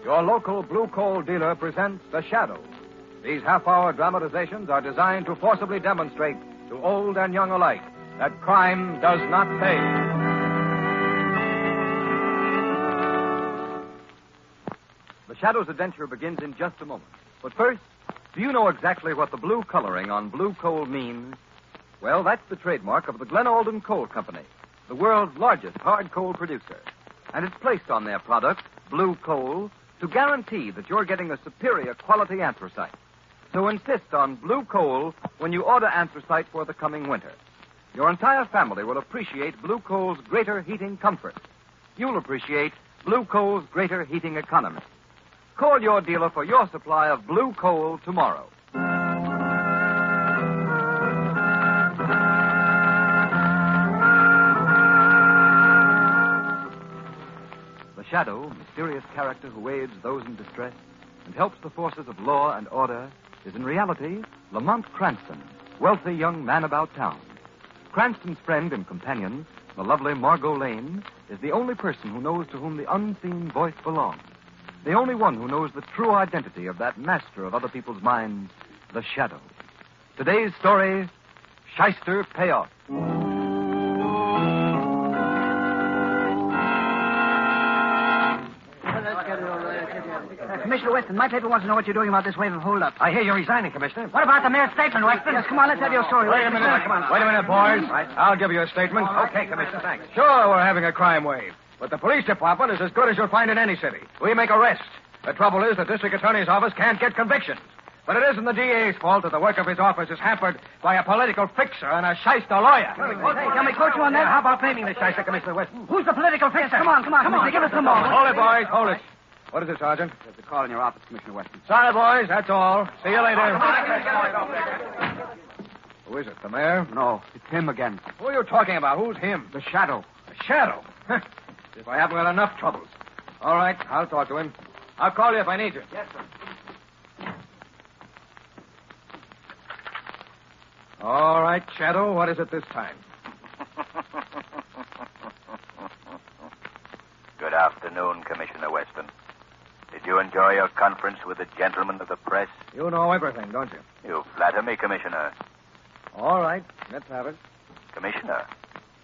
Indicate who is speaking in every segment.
Speaker 1: your local blue coal dealer presents The Shadow. These half-hour dramatizations are designed to forcibly demonstrate to old and young alike that crime does not pay. The Shadow's adventure begins in just a moment. But first, do you know exactly what the blue coloring on blue coal means? Well, that's the trademark of the Glen Alden Coal Company, the world's largest hard coal producer. And it's placed on their product, blue coal, to guarantee that you're getting a superior quality anthracite. So insist on blue coal when you order anthracite for the coming winter. Your entire family will appreciate blue coal's greater heating comfort. You'll appreciate blue coal's greater heating economy. Call your dealer for your supply of blue coal tomorrow. The Shadow, mysterious character who aids those in distress and helps the forces of law and order, is in reality Lamont Cranston, wealthy young man about town. Cranston's friend and companion, the lovely Margot Lane, is the only person who knows to whom the unseen voice belongs. The only one who knows the true identity of that master of other people's minds, the Shadow. Today's story, Shyster, Payoff.
Speaker 2: Commissioner Weston, my paper wants to know what you're doing about this wave of holdup.
Speaker 1: I hear you're resigning, Commissioner.
Speaker 2: What about the mayor's statement, Weston? Yes, come on, let's have your story.
Speaker 1: Wait a minute, boys. Right. I'll give you a statement. Okay, Commissioner, thanks. Sure, we're having a crime wave. But the police department is as good as you'll find in any city. We make arrests. The trouble is the district attorney's office can't get convictions. But it isn't the DA's fault that the work of his office is hampered by a political fixer and a Shyster lawyer.
Speaker 2: Hey, can we quote you on that? How about blaming the Shyster, Commissioner Weston? Who's the political fixer? Come on. Give us some more.
Speaker 1: Hold it, boys. Hold it. What is it, Sergeant?
Speaker 2: There's a call in your office, Commissioner Weston.
Speaker 1: Sorry, boys. That's all. See you later. Who is it, the mayor?
Speaker 2: No, it's him again.
Speaker 1: Who are you talking about? Who's him?
Speaker 2: The Shadow.
Speaker 1: The Shadow? If I haven't got enough troubles. All right, I'll talk to him. I'll call you if I need you.
Speaker 2: Yes, sir.
Speaker 1: All right, Shadow, what is it this time?
Speaker 3: Good afternoon, Commissioner Weston. Did you enjoy your conference with the gentlemen of the press?
Speaker 1: You know everything, don't you?
Speaker 3: You flatter me, Commissioner.
Speaker 1: All right, let's have it.
Speaker 3: Commissioner,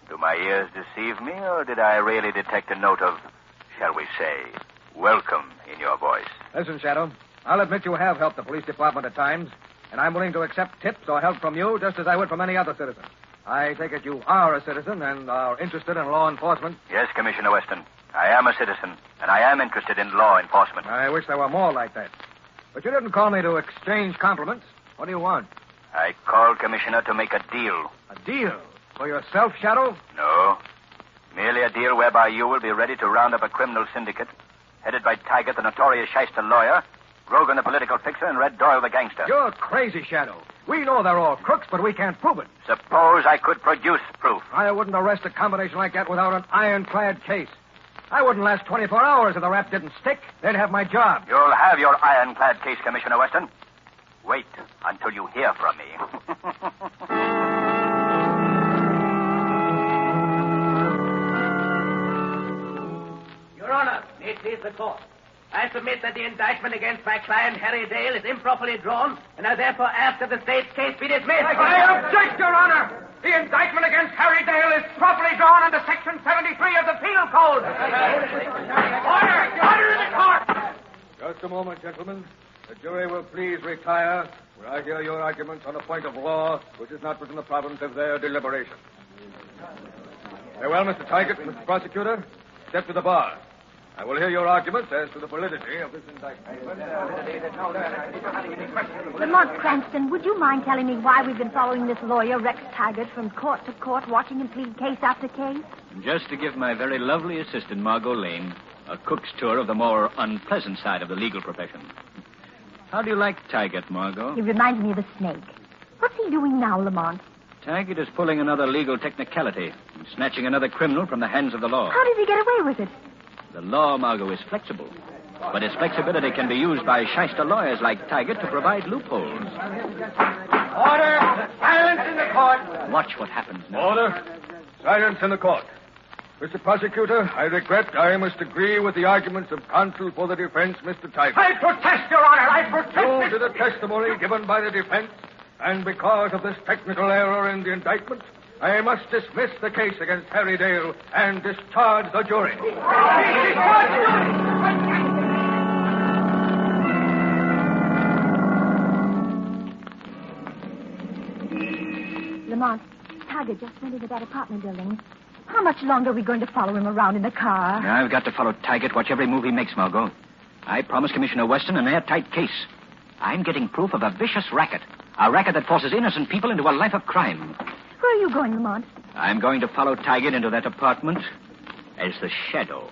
Speaker 3: do my ears deceive me, or did I really detect a note of, shall we say, welcome in your voice?
Speaker 1: Listen, Shadow, I'll admit you have helped the police department at times, and I'm willing to accept tips or help from you just as I would from any other citizen. I take it you are a citizen and are interested in law enforcement?
Speaker 3: Yes, Commissioner Weston. I am a citizen, and I am interested in law enforcement.
Speaker 1: I wish there were more like that. But you didn't call me to exchange compliments. What do you want?
Speaker 3: I called, Commissioner, to make a deal.
Speaker 1: A deal? For yourself, Shadow?
Speaker 3: No. Merely a deal whereby you will be ready to round up a criminal syndicate headed by Taggart, the notorious Shyster lawyer, Grogan, the political fixer, and Red Doyle, the gangster.
Speaker 1: You're crazy, Shadow. We know they're all crooks, but we can't prove it.
Speaker 3: Suppose I could produce proof.
Speaker 1: I wouldn't arrest a combination like that without an ironclad case. I wouldn't last 24 hours if the rap didn't stick. They'd have my job.
Speaker 3: You'll have your ironclad case, Commissioner Weston. Wait until you hear from me.
Speaker 4: Your Honor, it is the court. I submit that the indictment against my client, Harry Dale, is improperly drawn, and I therefore ask that the state's case be dismissed.
Speaker 1: I object, Your Honor. The indictment against Harry Dale is properly drawn under Section 73 of the Penal Code. Order in the court. Just a moment, gentlemen. The jury will please retire, where I hear your arguments on a point of law which is not within the province of their deliberation. Very well, Mr. Taggart, Mr. Prosecutor, step to the bar. I will hear your arguments as to the validity of this indictment.
Speaker 5: Lamont Cranston, would you mind telling me why we've been following this lawyer, Rex Taggart, from court to court, watching him plead case after case?
Speaker 6: Just to give my very lovely assistant, Margot Lane, a cook's tour of the more unpleasant side of the legal profession. How do you like Taggart, Margot?
Speaker 5: He reminds me of a snake. What's he doing now, Lamont?
Speaker 6: Taggart is pulling another legal technicality and snatching another criminal from the hands of the law.
Speaker 5: How does he get away with it?
Speaker 6: The law, Margot, is flexible. But its flexibility can be used by Shyster lawyers like Taggart to provide loopholes.
Speaker 1: Order! Silence in the court!
Speaker 6: Watch what happens now.
Speaker 1: Order! Silence in the court.
Speaker 7: Mr. Prosecutor, I regret I must agree with the arguments of counsel for the defense, Mr. Tiger.
Speaker 2: I protest, Your Honor. I protest.
Speaker 7: Due to the testimony given by the defense, and because of this technical error in the indictment, I must dismiss the case against Harry Dale and discharge the jury.
Speaker 5: Lamont, Tiger just went into that apartment building. How much longer are we going to follow him around in the car?
Speaker 6: I've got to follow Taggart, watch every move he makes, Margot. I promised Commissioner Weston an airtight case. I'm getting proof of a vicious racket. A racket that forces innocent people into a life of crime.
Speaker 5: Where are you going, Lamont?
Speaker 6: I'm going to follow Taggart into that apartment as the shadow.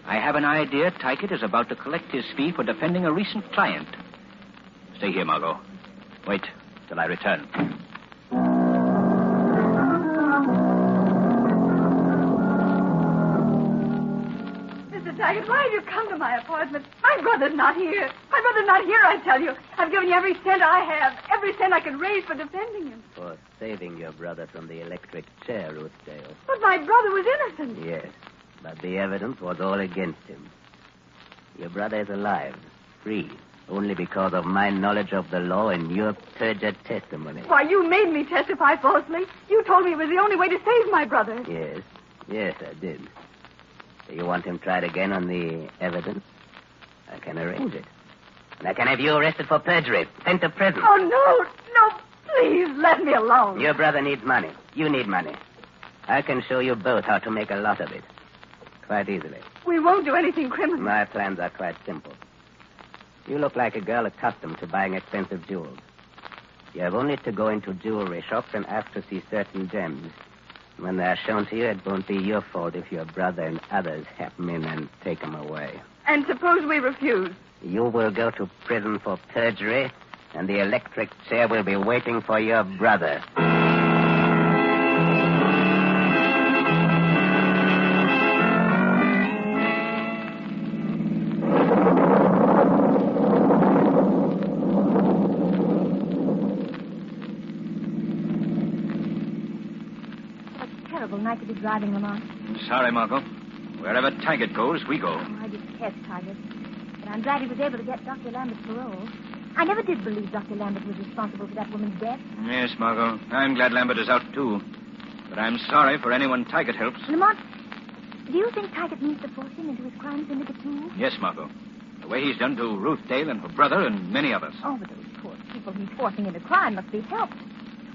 Speaker 6: I have an idea Taggart is about to collect his fee for defending a recent client. Stay here, Margot. Wait till I return.
Speaker 5: Mr. Taggart, why have you come to my apartment? My brother's not here. My brother's not here, I tell you. I've given you every cent I have, every cent I can raise for defending him.
Speaker 4: For saving your brother from the electric chair, Ruth Dale.
Speaker 5: But my brother was innocent.
Speaker 4: Yes, but the evidence was all against him. Your brother is alive, free, only because of my knowledge of the law and your perjured testimony.
Speaker 5: Why, you made me testify falsely. You told me it was the only way to save my brother.
Speaker 4: Yes, I did. Do you want him tried again on the evidence? I can arrange it. And I can have you arrested for perjury, sent to prison.
Speaker 5: Oh, no, please, let me alone.
Speaker 4: Your brother needs money. You need money. I can show you both how to make a lot of it. Quite easily.
Speaker 5: We won't do anything criminal.
Speaker 4: My plans are quite simple. You look like a girl accustomed to buying expensive jewels. You have only to go into jewelry shops and ask to see certain gems. When they are shown to you, it won't be your fault if your brother and others happen in and take them away.
Speaker 5: And suppose we refuse?
Speaker 4: You will go to prison for perjury, and the electric chair will be waiting for your brother.
Speaker 5: Night to be driving, Lamont.
Speaker 6: Sorry, Margot. Wherever Taggart goes, we go.
Speaker 5: Oh, I detest Taggart. But I'm glad he was able to get Dr. Lambert's parole. I never did believe Dr. Lambert was responsible for that woman's death.
Speaker 6: Yes, Margot. I'm glad Lambert is out, too. But I'm sorry for anyone Taggart helps.
Speaker 5: Lamont, do you think Taggart means to force him into his crime syndicate, too?
Speaker 6: Yes, Margot. The way he's done to Ruth Dale and her brother and many others.
Speaker 5: Oh, but those poor people he's forcing into crime must be helped.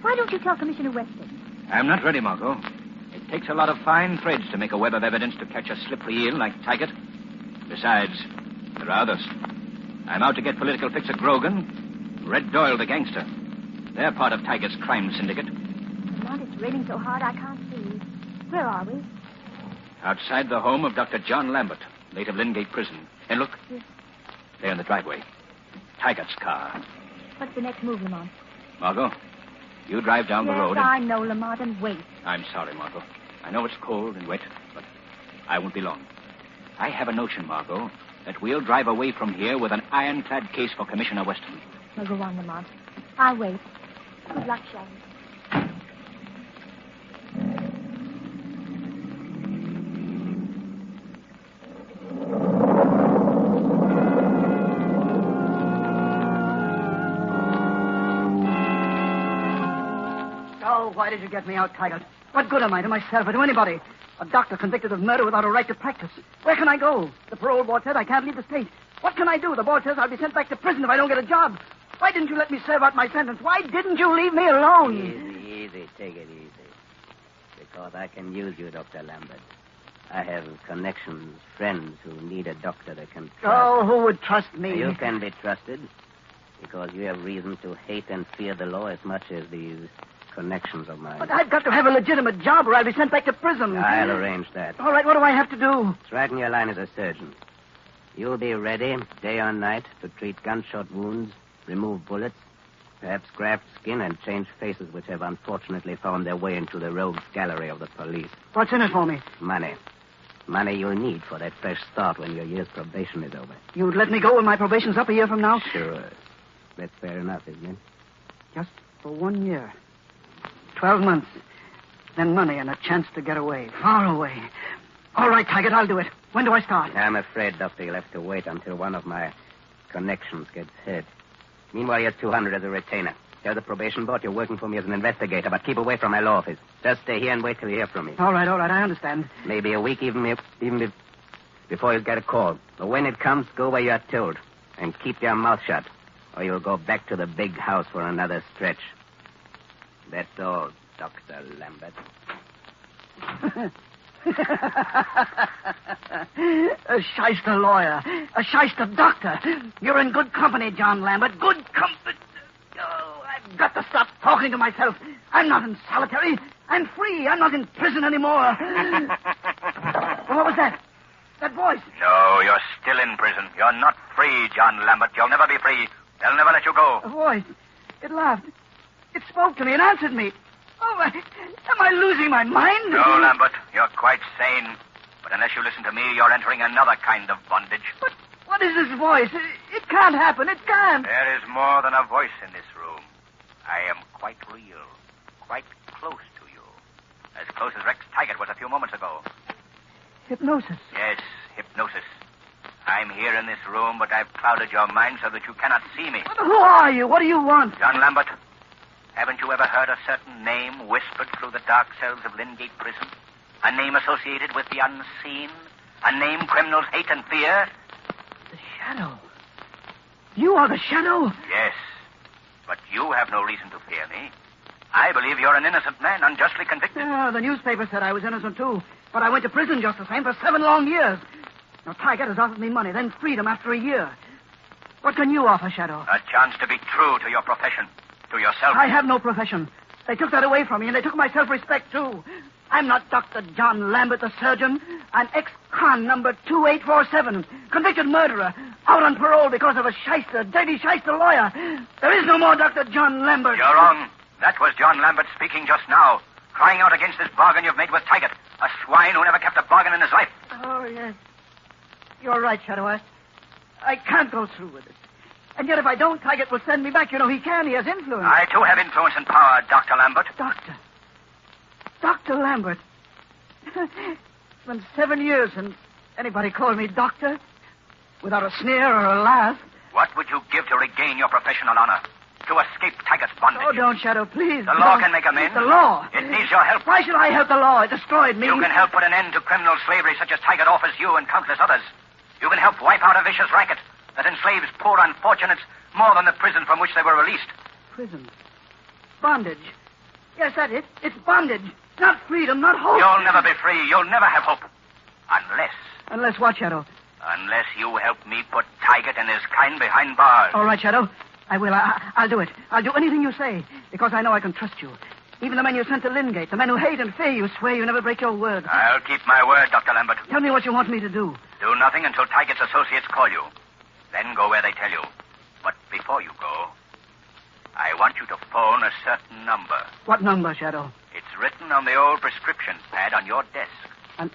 Speaker 5: Why don't you tell Commissioner Weston?
Speaker 6: I'm not ready, Margot. It takes a lot of fine threads to make a web of evidence to catch a slippery eel like Taggart. Besides, there are others. I'm out to get political fixer Grogan, Red Doyle the gangster. They're part of Taggart's crime syndicate.
Speaker 5: Lamont, it's raining so hard I can't see. Where are we?
Speaker 6: Outside the home of Dr. John Lambert, late of Lyngate Prison. And look, there in the driveway. Taggart's car.
Speaker 5: What's the next move, Lamont?
Speaker 6: Margot, you drive down the road.
Speaker 5: Yes, I know, Lamont, and wait.
Speaker 6: I'm sorry, Margot. I know it's cold and wet, but I won't be long. I have a notion, Margot, that we'll drive away from here with an ironclad case for Commissioner Weston.
Speaker 5: Well, go on, Lamont. I'll wait. Good luck, Shaggy.
Speaker 2: Oh, why did you get me out, Tiger? What good am I to myself or to anybody? A doctor convicted of murder without a right to practice. Where can I go? The parole board said I can't leave the state. What can I do? The board says I'll be sent back to prison if I don't get a job. Why didn't you let me serve out my sentence? Why didn't you leave me alone?
Speaker 4: Easy. Take it easy. Because I can use you, Dr. Lambert. I have connections, friends who need a doctor that can trust.
Speaker 2: Oh, who would trust me?
Speaker 4: You can be trusted because you have reason to hate and fear the law as much as these connections of mine.
Speaker 2: But I've got to have a legitimate job or I'll be sent back to prison.
Speaker 4: I'll arrange that.
Speaker 2: All right, what do I have to do?
Speaker 4: It's right in your line as a surgeon. You'll be ready, day or night, to treat gunshot wounds, remove bullets, perhaps graft skin, and change faces which have unfortunately found their way into the rogues gallery of the police.
Speaker 2: What's in it for me?
Speaker 4: Money. Money you'll need for that fresh start when your year's probation is over.
Speaker 2: You'd let me go when my probation's up a year from now?
Speaker 4: Sure. That's fair enough, isn't it?
Speaker 2: Just for 1 year. 12 months. then money and a chance to get away, far away. All right, Taggart, I'll do it. When do I start?
Speaker 4: I'm afraid, Doctor, you'll have to wait until one of my connections gets hit. Meanwhile, here's 200 as a retainer. Tell the probation board you're working for me as an investigator, but keep away from my law office. Just stay here and wait till you hear from me.
Speaker 2: All right, I understand.
Speaker 4: Maybe a week, even before you get a call. But when it comes, go where you're told. And keep your mouth shut, or you'll go back to the big house for another stretch. That's all, Dr. Lambert.
Speaker 2: A Shyster lawyer. A Shyster doctor. You're in good company, John Lambert. Good company. Oh, I've got to stop talking to myself. I'm not in solitary. I'm free. I'm not in prison anymore. What was that? That voice.
Speaker 3: No, you're still in prison. You're not free, John Lambert. You'll never be free. They'll never let you go.
Speaker 2: A voice. It laughed. It spoke to me and answered me. Oh, am I losing my mind?
Speaker 3: No, Lambert. You're quite sane. But unless you listen to me, you're entering another kind of bondage.
Speaker 2: But what is this voice? It can't happen. It can't.
Speaker 3: There is more than a voice in this room. I am quite real. Quite close to you. As close as Rex Taggart was a few moments ago.
Speaker 2: Hypnosis.
Speaker 3: Yes, hypnosis. I'm here in this room, but I've clouded your mind so that you cannot see me.
Speaker 2: But who are you? What do you want?
Speaker 3: John Lambert, haven't you ever heard a certain name whispered through the dark cells of Lingate Prison? A name associated with the unseen? A name criminals hate and fear?
Speaker 2: The Shadow. You are the Shadow?
Speaker 3: Yes, but you have no reason to fear me. I believe you're an innocent man, unjustly convicted.
Speaker 2: The newspaper said I was innocent, too. But I went to prison just the same for 7 long years. Now, Taggart has offered me money, then freedom after a year. What can you offer, Shadow?
Speaker 3: A chance to be true to your profession, to yourself.
Speaker 2: I have no profession. They took that away from me, and they took my self-respect, too. I'm not Dr. John Lambert, the surgeon. I'm ex-con number 2847, convicted murderer, out on parole because of a Shyster, dirty Shyster lawyer. There is no more Dr. John Lambert.
Speaker 3: You're wrong. That was John Lambert speaking just now, crying out against this bargain you've made with Taggart, a swine who never kept a bargain in his life.
Speaker 2: Oh, yes. You're right, Shadow. I can't go through with it. And yet if I don't, Taggart will send me back. You know, he can. He has influence.
Speaker 3: I, too, have influence and power, Dr. Lambert.
Speaker 2: Dr. Lambert. It's been 7 years and anybody called me doctor? Without a sneer or a laugh.
Speaker 3: What would you give to regain your professional honor? To escape Taggart's bondage?
Speaker 2: Oh, don't, Shadow, please.
Speaker 3: The law can make amends.
Speaker 2: The law?
Speaker 3: It needs your help.
Speaker 2: Why should I help the law? It destroyed me.
Speaker 3: You can help put an end to criminal slavery such as Taggart offers you and countless others. You can help wipe out a vicious racket that enslaves poor unfortunates more than the prison from which they were released.
Speaker 2: Prison. Bondage. Yes, that's it. It's bondage. Not freedom, not hope.
Speaker 3: You'll never be free. You'll never have hope. Unless...
Speaker 2: Unless what, Shadow?
Speaker 3: Unless you help me put Taggart and his kind behind bars.
Speaker 2: All right, Shadow. I will. I'll do it. I'll do anything you say, because I know I can trust you. Even the men you sent to Lingate, the men who hate and fear you, swear you never break your word.
Speaker 3: I'll keep my word, Dr. Lambert.
Speaker 2: Tell me what you want me to do.
Speaker 3: Do nothing until Taggart's associates call you. Then go where they tell you. But before you go, I want you to phone a certain number.
Speaker 2: What number, Shadow?
Speaker 3: It's written on the old prescription pad on your desk.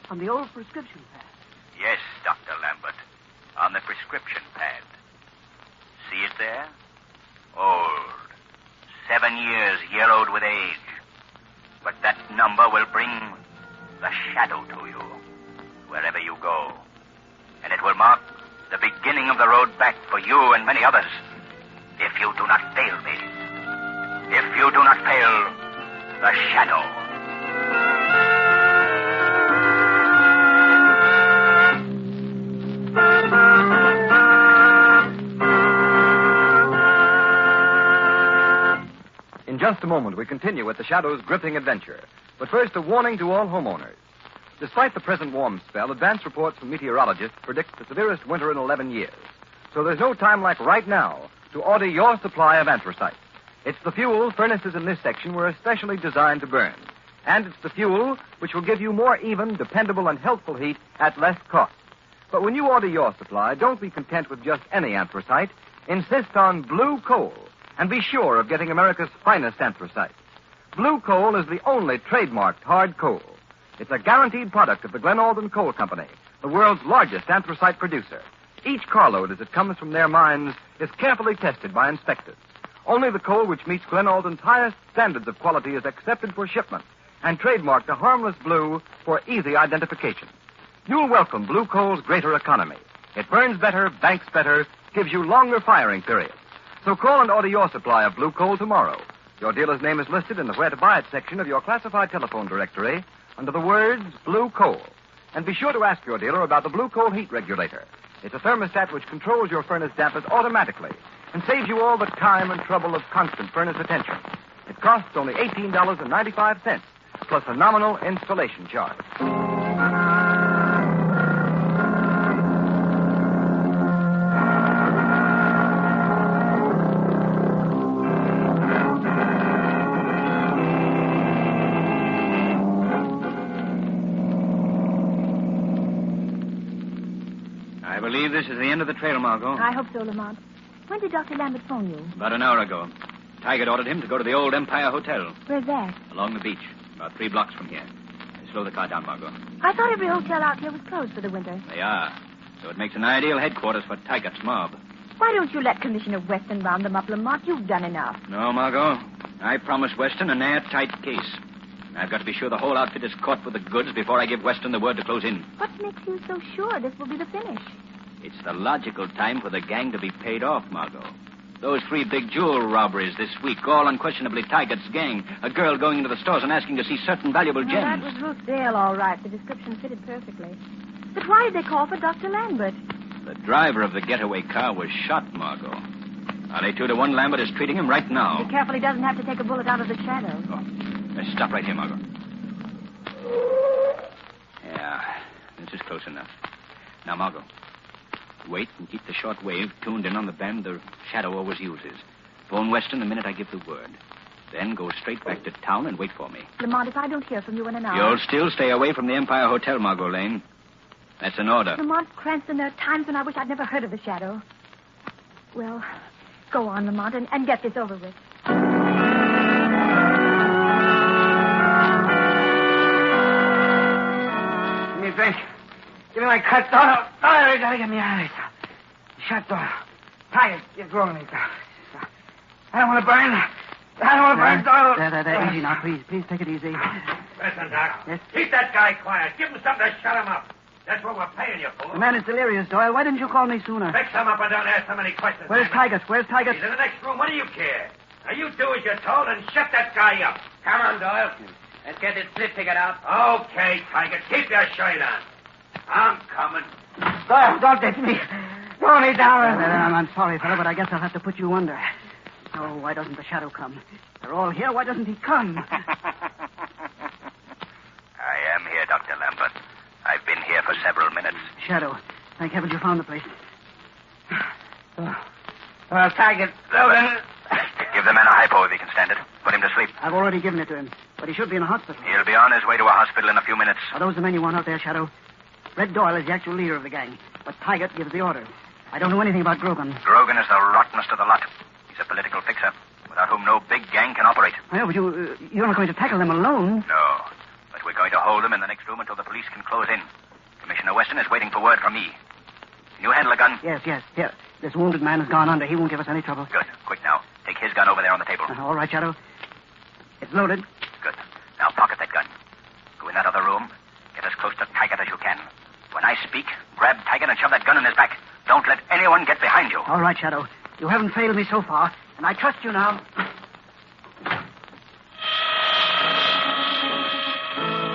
Speaker 2: On the old prescription pad?
Speaker 3: Yes, Dr. Lambert. On the prescription pad. See it there? Old. 7 years yellowed with age. But that number will bring the Shadow to you, wherever you go. And it will mark the beginning of the road back for you and many others, if you do not fail me. If you do not fail the Shadow.
Speaker 1: In just a moment, we continue with the Shadow's gripping adventure. But first, a warning to all homeowners. Despite the present warm spell, advance reports from meteorologists predict the severest winter in 11 years. So there's no time like right now to order your supply of anthracite. It's the fuel furnaces in this section were especially designed to burn. And it's the fuel which will give you more even, dependable, and healthful heat at less cost. But when you order your supply, don't be content with just any anthracite. Insist on blue coal. And be sure of getting America's finest anthracite. Blue coal is the only trademarked hard coal. It's a guaranteed product of the Glen Alden Coal Company, the world's largest anthracite producer. Each carload as it comes from their mines is carefully tested by inspectors. Only the coal which meets Glen Alden's highest standards of quality is accepted for shipment and trademarked a harmless blue for easy identification. You'll welcome blue coal's greater economy. It burns better, banks better, gives you longer firing periods. So call and order your supply of blue coal tomorrow. Your dealer's name is listed in the Where to Buy It section of your classified telephone directory under the words Blue Coal. And be sure to ask your dealer about the Blue Coal heat regulator. It's a thermostat which controls your furnace dampers automatically and saves you all the time and trouble of constant furnace attention. It costs only $18.95 plus a nominal installation charge.
Speaker 6: I believe this is the end of the trail, Margot.
Speaker 5: I hope so, Lamont. When did Dr. Lambert phone you?
Speaker 6: About an hour ago. Taggart ordered him to go to the old Empire Hotel.
Speaker 5: Where's that?
Speaker 6: Along the beach, about 3 blocks from here. Slow the car down, Margot.
Speaker 5: I thought every hotel out here was closed for the winter.
Speaker 6: They are. So it makes an ideal headquarters for Taggart's mob.
Speaker 5: Why don't you let Commissioner Weston round them up, Lamont? You've done enough.
Speaker 6: No, Margot. I promised Weston an airtight case. I've got to be sure the whole outfit is caught with the goods before I give Weston the word to close in.
Speaker 5: What makes you so sure this will be the finish?
Speaker 6: It's the logical time for the gang to be paid off, Margot. Those 3 big jewel robberies this week, all unquestionably Taggart's gang. A girl going into the stores and asking to see certain valuable gems.
Speaker 5: That was Ruth Dale, all right. The description fitted perfectly. But why did they call for Dr. Lambert?
Speaker 6: The driver of the getaway car was shot, Margot. I'll lay 2 to 1 Lambert is treating him right now.
Speaker 5: Be careful he doesn't have to take a bullet out of the shadow.
Speaker 6: Oh, let's stop right here, Margot. Yeah, this is close enough. Now, Margot, wait and keep the short wave tuned in on the band the shadow always uses. Phone Weston the minute I give the word. Then go straight back to town and wait for me.
Speaker 5: Lamont, if I don't hear from you in an hour...
Speaker 6: You'll still stay away from the Empire Hotel, Margot Lane. That's an order.
Speaker 5: Lamont Cranston, there are times when I wish I'd never heard of the shadow. Well, go on, Lamont, and get this over with.
Speaker 2: Give me a drink. Give me my cut. Oh, you gotta get me out of here. Shut door. Tiger, get rolling me. I don't want to burn. I don't want to burn. There. Easy now, please. Please take it easy.
Speaker 3: Listen, Doc.
Speaker 2: Yes?
Speaker 3: Keep that guy quiet. Give him something to shut him up. That's what we're paying you for.
Speaker 2: The man is delirious, Doyle. Why didn't you call me sooner?
Speaker 3: Fix him up and don't ask so many questions.
Speaker 2: Where's Tiger? Where's Tiger?
Speaker 3: He's in the next room. What do you care? Now, you do as you're told and shut that guy up. Come on, Doyle. Let's get this split figured out. Okay, Tiger. Keep your shirt on. I'm coming.
Speaker 2: Doyle, don't get me. Throw me down. I'm sorry, fella, but I guess I'll have to put you under. Oh, why doesn't the shadow come? They're all here. Why doesn't he come?
Speaker 3: I am here, Dr. Lambert. I've been here for several minutes.
Speaker 2: Shadow. Thank heaven you found the place. Well, Tiger,
Speaker 3: Give the man a hypo if he can stand it. Put him to sleep.
Speaker 2: I've already given it to him, but he should be in a hospital.
Speaker 3: He'll be on his way to a hospital in a few minutes.
Speaker 2: Are those the men you want out there, Shadow? Red Doyle is the actual leader of the gang, but Tiger gives the orders. I don't know anything about Grogan.
Speaker 3: Grogan is the rottenest of the lot. He's a political fixer, without whom no big gang can operate.
Speaker 2: Well, but you're not going to tackle them alone.
Speaker 3: No, but we're going to hold them in the next room until the police can close in. Commissioner Weston is waiting for word from me. Can you handle a gun?
Speaker 2: Yes. Here. This wounded man has gone under. He won't give us any trouble.
Speaker 3: Good. Quick now. Take his gun over there on the table.
Speaker 2: All right, Shadow. It's loaded.
Speaker 3: Good. Now pocket that gun. Go in that other room. Get as close to Taggart as you can. When I speak, grab Taggart and shove that gun in his back. Don't let anyone get behind you.
Speaker 2: All right, Shadow. You haven't failed me so far, and I trust you now.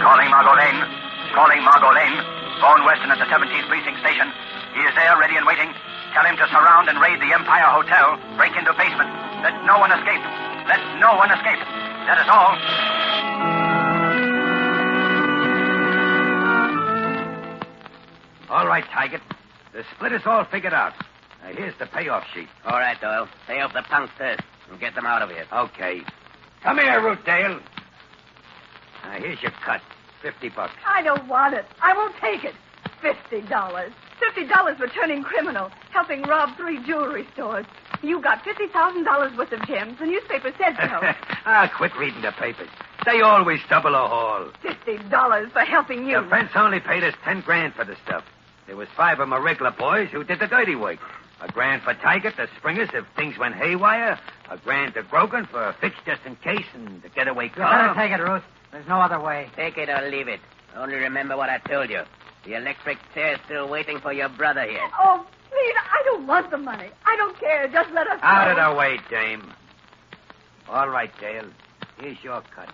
Speaker 3: Calling Margot Lane. Phone Weston at the 17th Precinct Station. He is there, ready and waiting. Tell him to surround and raid the Empire Hotel. Break into basement. Let no one escape. That is all.
Speaker 8: All right, Taggart. The split is all figured out. Now, here's the payoff sheet.
Speaker 4: All right, Doyle. Pay off the punks first and get them out of here.
Speaker 8: Okay. Come here, Ruth Dale. Now, here's your cut. $50.
Speaker 5: I don't want it. I won't take it. $50. $50 for turning criminal, helping rob 3 jewelry stores. You got $50,000 worth of gems. The newspaper said so.
Speaker 8: Quit reading the papers. They always double a haul.
Speaker 5: $50 for helping you.
Speaker 8: The fence only paid us $10,000 for the stuff. There was 5 of my regular boys who did the dirty work. $1,000 for Tiger to spring us if things went haywire. $1,000 to Grogan for a fix just in case and the getaway
Speaker 2: You better
Speaker 8: car.
Speaker 2: take it, Ruth. There's no other way.
Speaker 4: Take it or leave it. Only remember what I told you. The electric chair's still waiting for your brother here.
Speaker 5: Oh, please, I don't want the money. I don't care. Just let us
Speaker 8: Out
Speaker 5: go.
Speaker 8: of the way, dame. All right, Dale. Here's your cut.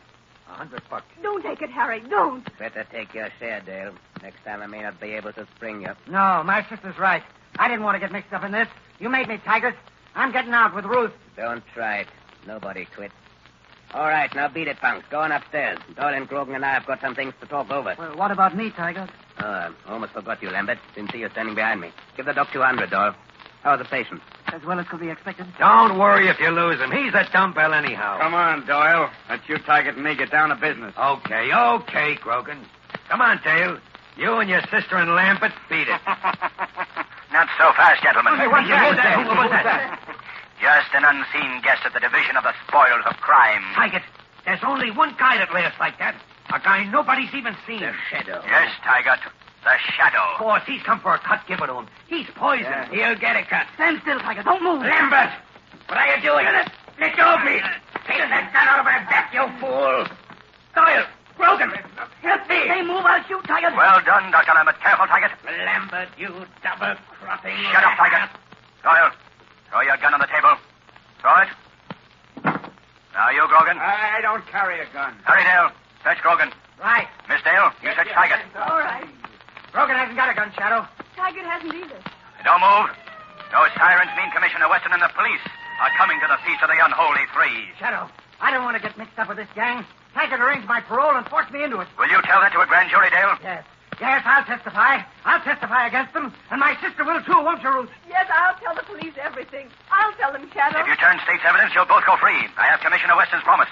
Speaker 8: $100.
Speaker 5: Don't take it, Harry. Don't.
Speaker 4: Better take your share, Dale. Next time I may not be able to spring you.
Speaker 2: No, my sister's right. I didn't want to get mixed up in this. You made me, Tigers. I'm getting out with Ruth.
Speaker 4: Don't try it. Nobody quit. All right, now beat it, punks. Go on upstairs. Doyle and Grogan and I have got some things to talk over.
Speaker 2: Well, what about me, Tigers?
Speaker 4: Oh, I almost forgot you, Lambert. Didn't see you standing behind me. Give the doc 200, Doyle. How are the patients?
Speaker 2: As well as could be expected.
Speaker 8: Don't worry if you lose him. He's a dumbbell anyhow.
Speaker 9: Come on, Doyle. Let you, Tiger, and me get down to business.
Speaker 8: Okay, Grogan. Come on, Dale. You and your sister and Lambert beat it.
Speaker 3: Not so fast, gentlemen.
Speaker 8: Hey, what's that? Who was that?
Speaker 3: Just an unseen guest at the division of the spoils of crime.
Speaker 8: Tiger, there's only one guy that laughs like that. A guy nobody's even seen.
Speaker 4: The Shadow.
Speaker 3: Yes, Tiger. The Shadow.
Speaker 8: Of course, he's come for a cut. Give it to him. He's poisoned.
Speaker 4: He'll get a cut.
Speaker 2: Stand still, Tiger. Don't move.
Speaker 8: Lambert! What are you doing? Let go of me. Take that gun out of my back, you fool. Doyle, Grogan, help me.
Speaker 2: Hey, move. I'll shoot, Tiger.
Speaker 3: Well done, Dr. Lambert. Careful, Tiger.
Speaker 8: Lambert, you double-crossing...
Speaker 3: Shut up, Tiger. Doyle, throw your gun on the table. Throw it. Now you, Grogan.
Speaker 9: I don't carry a gun.
Speaker 3: Hurry, Dale. Search Grogan.
Speaker 2: Right.
Speaker 3: Miss Dale, you search Tiger.
Speaker 5: All right.
Speaker 2: Grogan hasn't got a gun, Shadow.
Speaker 5: Tiger hasn't either.
Speaker 3: Don't move. Those sirens mean Commissioner Weston and the police are coming to the feast of the unholy three.
Speaker 2: Shadow, I don't want to get mixed up with this gang. Tiger arranged my parole and forced me into it.
Speaker 3: Will you tell that to a grand jury, Dale?
Speaker 2: Yes. Yes, I'll testify. I'll testify against them. And my sister will, too, won't you, Ruth?
Speaker 5: Yes, I'll tell the police everything. I'll tell them, Shadow.
Speaker 3: If you turn state's evidence, you'll both go free. I have Commissioner Weston's promise.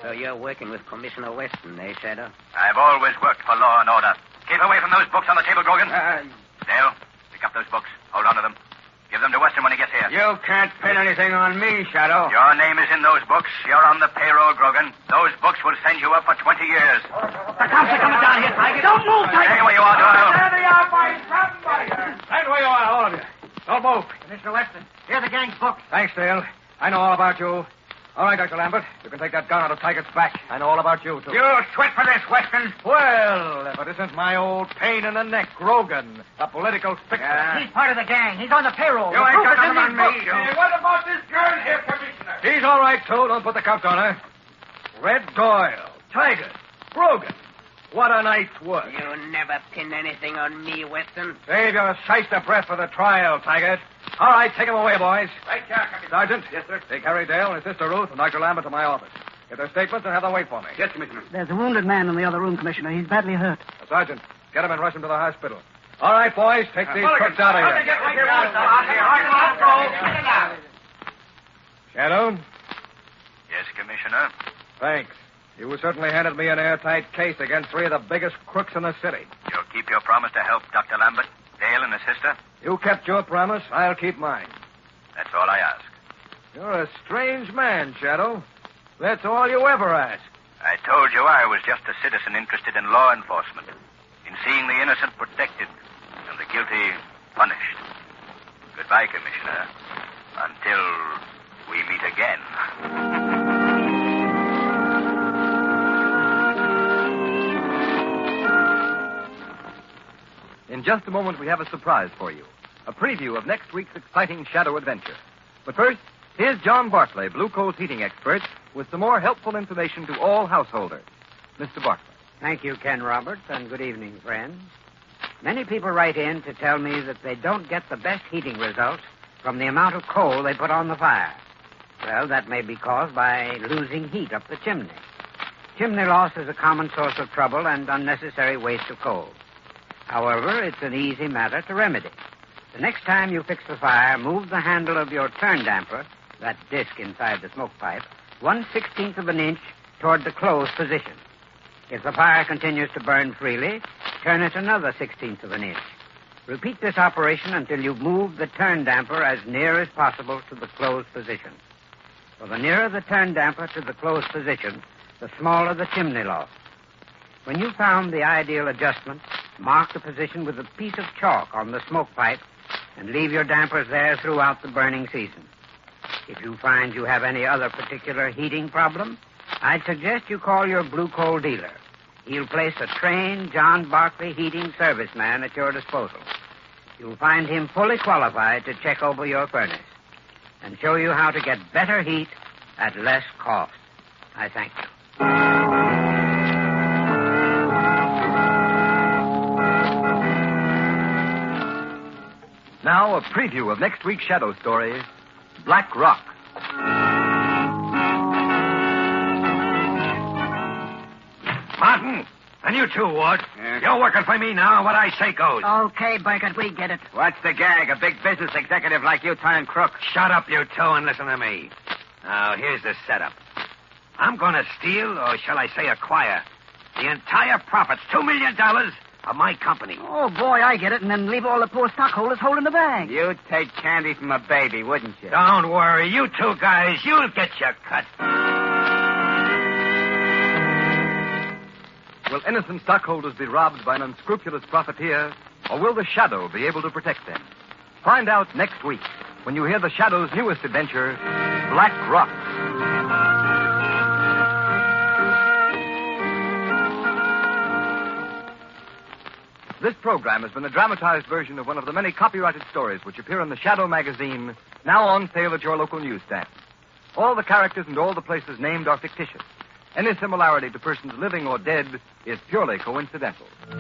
Speaker 4: So you're working with Commissioner Weston, eh, Shadow?
Speaker 3: I've always worked for law and order. Keep away from those books on the table, Grogan. Dale, pick up those books. Hold on to them. Give them to Weston when he gets here.
Speaker 9: You can't pin anything on me, Shadow.
Speaker 3: Your name is in those books. You're on the payroll, Grogan. Those books will send you up for 20 years.
Speaker 2: The cops are coming down here, Tiger. Don't move, Tiger.
Speaker 3: Stay where you are, Doyle.
Speaker 7: Stand where you are, all of you. Don't move.
Speaker 2: Commissioner Weston, here's the gang's book.
Speaker 7: Thanks, Dale. I know all about you. All right, Dr. Lambert. You can take that gun out of Tiger's back. I know all about you, too.
Speaker 9: You sweat for this, Weston.
Speaker 7: Well, if it isn't my old pain in the neck, Grogan, the political fixer.
Speaker 2: He's part of the gang. He's on the payroll.
Speaker 9: You
Speaker 2: The
Speaker 9: ain't
Speaker 2: proof
Speaker 9: got
Speaker 2: is in
Speaker 9: nothing
Speaker 2: these
Speaker 9: on
Speaker 2: books.
Speaker 9: me, you.
Speaker 7: What about this girl here, Commissioner? He's all right, too. Don't put the cuffs on her. Red Doyle, Tiger, Grogan. What a night's work.
Speaker 4: You never pin anything on me, Weston.
Speaker 7: Save your Shyster breath for the trial, Tiger. All right, take him away, boys.
Speaker 9: Right here, Commissioner.
Speaker 7: Sergeant.
Speaker 9: Yes, sir.
Speaker 7: Take Harry Dale and his sister Ruth and Dr. Lambert to my office. Get their statements and have them wait for me.
Speaker 9: Yes, Commissioner.
Speaker 2: There's a wounded man in the other room, Commissioner. He's badly hurt.
Speaker 7: Sergeant, get him and rush him to the hospital. All right, boys, take these crooks out of here. Shadow,
Speaker 3: Yes, Commissioner.
Speaker 7: thanks. You certainly handed me an airtight case against three of the biggest crooks in the city.
Speaker 3: You'll keep your promise to help Dr. Lambert, Dale, and his sister?
Speaker 7: You kept your promise. I'll keep mine.
Speaker 3: That's all I ask.
Speaker 7: You're a strange man, Shadow. That's all you ever ask.
Speaker 3: I told you I was just a citizen interested in law enforcement, in seeing the innocent protected and the guilty punished. Goodbye, Commissioner. Until we meet again.
Speaker 1: In just a moment, we have a surprise for you. A preview of next week's exciting Shadow adventure. But first, here's John Barclay, Blue Coal's heating expert, with some more helpful information to all householders. Mr. Barclay.
Speaker 10: Thank you, Ken Roberts, and good evening, friends. Many people write in to tell me that they don't get the best heating results from the amount of coal they put on the fire. Well, that may be caused by losing heat up the chimney. Chimney loss is a common source of trouble and unnecessary waste of coal. However, it's an easy matter to remedy. The next time you fix the fire, move the handle of your turn damper, that disc inside the smoke pipe, 1/16 of an inch toward the closed position. If the fire continues to burn freely, turn it another 1/16 of an inch. Repeat this operation until you've moved the turn damper as near as possible to the closed position. For the nearer the turn damper to the closed position, the smaller the chimney loss. When you've found the ideal adjustment, Mark the position with a piece of chalk on the smoke pipe and leave your dampers there throughout the burning season. If you find you have any other particular heating problem, I'd suggest you call your blue coal dealer. He'll place a trained John Barkley heating serviceman at your disposal. You'll find him fully qualified to check over your furnace and show you how to get better heat at less cost. I thank you.
Speaker 1: Now, a preview of next week's shadow story, Black Rock.
Speaker 8: Martin, and you too, Ward. You're working for me now. What I say goes.
Speaker 2: Okay, Burkett, we get it.
Speaker 9: What's the gag? A big business executive like you turning crook.
Speaker 8: Shut up, you two, and listen to me. Now, here's the setup. I'm going to steal, or shall I say acquire, the entire profits, $2 million, of my company.
Speaker 2: Oh, boy, I get it, and then leave all the poor stockholders holding the bag.
Speaker 9: You'd take candy from a baby, wouldn't you?
Speaker 8: Don't worry. You two guys, you'll get your cut.
Speaker 1: Will innocent stockholders be robbed by an unscrupulous profiteer, or will the Shadow be able to protect them? Find out next week when you hear the Shadow's newest adventure, Black Rock. This program has been a dramatized version of one of the many copyrighted stories which appear in the Shadow magazine, now on sale at your local newsstand. All the characters and all the places named are fictitious. Any similarity to persons living or dead is purely coincidental.
Speaker 3: The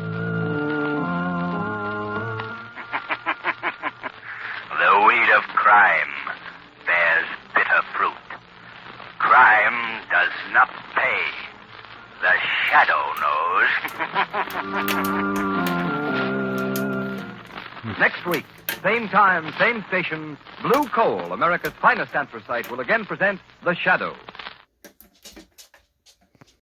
Speaker 3: weed of crime bears bitter fruit. Crime does not pay. The Shadow knows.
Speaker 1: Next week, same time, same station, Blue Coal, America's finest anthracite, will again present The Shadow.